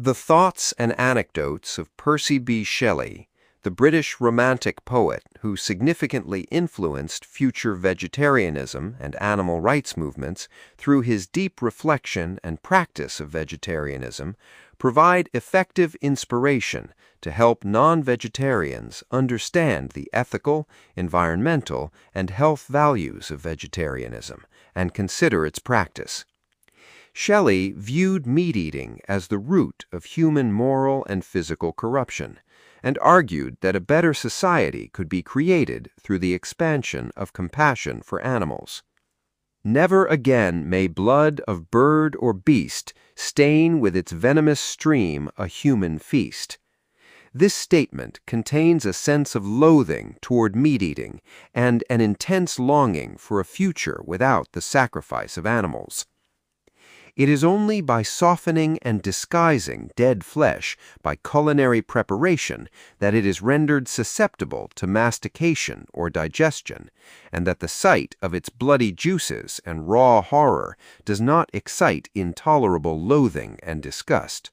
The thoughts and anecdotes of Percy Bysshe Shelley, the British Romantic poet who significantly influenced future vegetarianism and animal rights movements through his deep reflection and practice of vegetarianism, provide effective inspiration to help non-vegetarians understand the ethical, environmental, and health values of vegetarianism and consider its practice. Shelley viewed meat-eating as the root of human moral and physical corruption, and argued that a better society could be created through the expansion of compassion for animals. Never again may blood of bird or beast stain with its venomous stream a human feast. This statement contains a sense of loathing toward meat-eating and an intense longing for a future without the sacrifice of animals. It is only by softening and disguising dead flesh by culinary preparation that it is rendered susceptible to mastication or digestion, and that the sight of its bloody juices and raw horror does not excite intolerable loathing and disgust.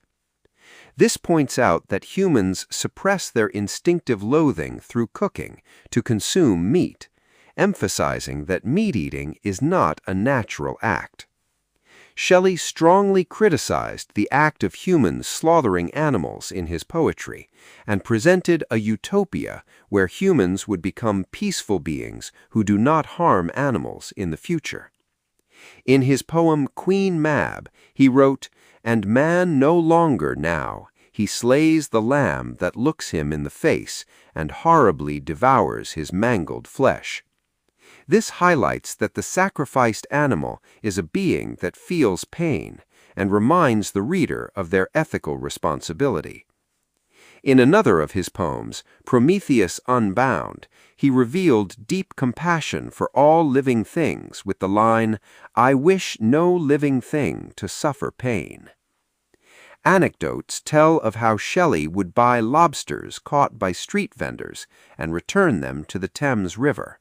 This points out that humans suppress their instinctive loathing through cooking to consume meat, emphasizing that meat-eating is not a natural act. Shelley strongly criticized the act of humans slaughtering animals in his poetry, and presented a utopia where humans would become peaceful beings who do not harm animals in the future. In his poem Queen Mab, he wrote, "And man no longer now, he slays the lamb that looks him in the face, and horribly devours his mangled flesh." This highlights that the sacrificed animal is a being that feels pain and reminds the reader of their ethical responsibility. In another of his poems, Prometheus Unbound, he revealed deep compassion for all living things with the line, "I wish no living thing to suffer pain." Anecdotes tell of how Shelley would buy lobsters caught by street vendors and return them to the Thames River.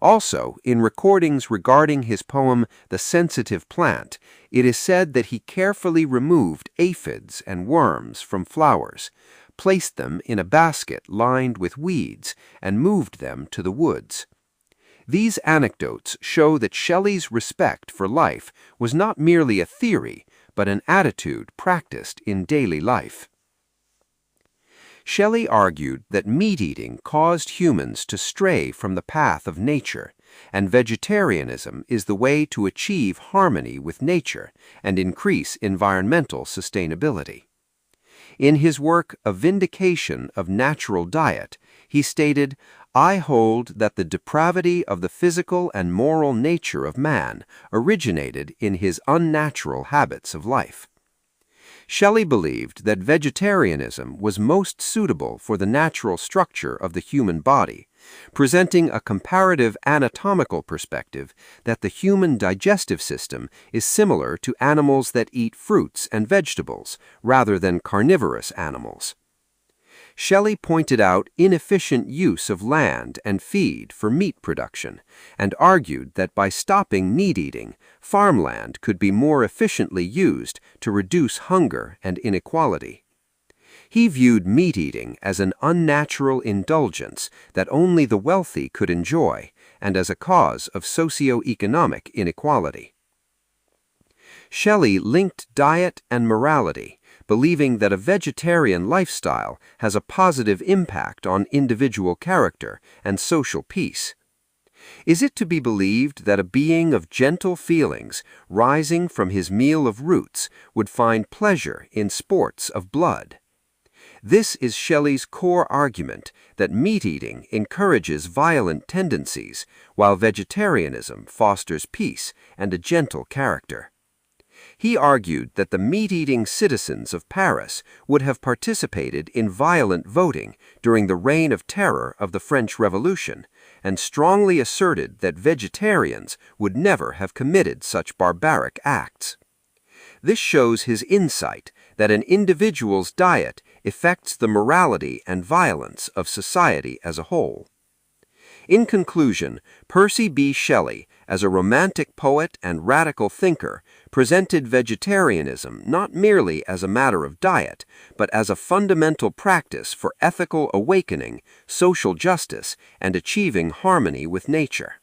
Also, in recordings regarding his poem The Sensitive Plant, it is said that he carefully removed aphids and worms from flowers, placed them in a basket lined with weeds, and moved them to the woods. These anecdotes show that Shelley's respect for life was not merely a theory, but an attitude practiced in daily life. Shelley argued that meat-eating caused humans to stray from the path of nature, and vegetarianism is the way to achieve harmony with nature and increase environmental sustainability. In his work A Vindication of Natural Diet, he stated, "I hold that the depravity of the physical and moral nature of man originated in his unnatural habits of life." Shelley believed that vegetarianism was most suitable for the natural structure of the human body, presenting a comparative anatomical perspective that the human digestive system is similar to animals that eat fruits and vegetables rather than carnivorous animals. Shelley pointed out inefficient use of land and feed for meat production, and argued that by stopping meat-eating, farmland could be more efficiently used to reduce hunger and inequality. He viewed meat-eating as an unnatural indulgence that only the wealthy could enjoy, and as a cause of socio-economic inequality. Shelley linked diet and morality, believing that a vegetarian lifestyle has a positive impact on individual character and social peace. Is it to be believed that a being of gentle feelings, rising from his meal of roots, would find pleasure in sports of blood? This is Shelley's core argument that meat-eating encourages violent tendencies, while vegetarianism fosters peace and a gentle character. He argued that the meat-eating citizens of Paris would have participated in violent voting during the reign of terror of the French Revolution, and strongly asserted that vegetarians would never have committed such barbaric acts. This shows his insight that an individual's diet affects the morality and violence of society as a whole. In conclusion, Percy Bysshe Shelley, as a romantic poet and radical thinker, presented vegetarianism not merely as a matter of diet, but as a fundamental practice for ethical awakening, social justice, and achieving harmony with nature.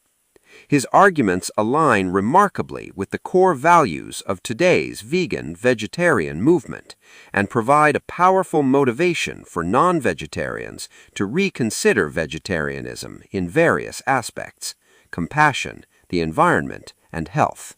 His arguments align remarkably with the core values of today's vegan-vegetarian movement and provide a powerful motivation for non-vegetarians to reconsider vegetarianism in various aspects: compassion, the environment, and health.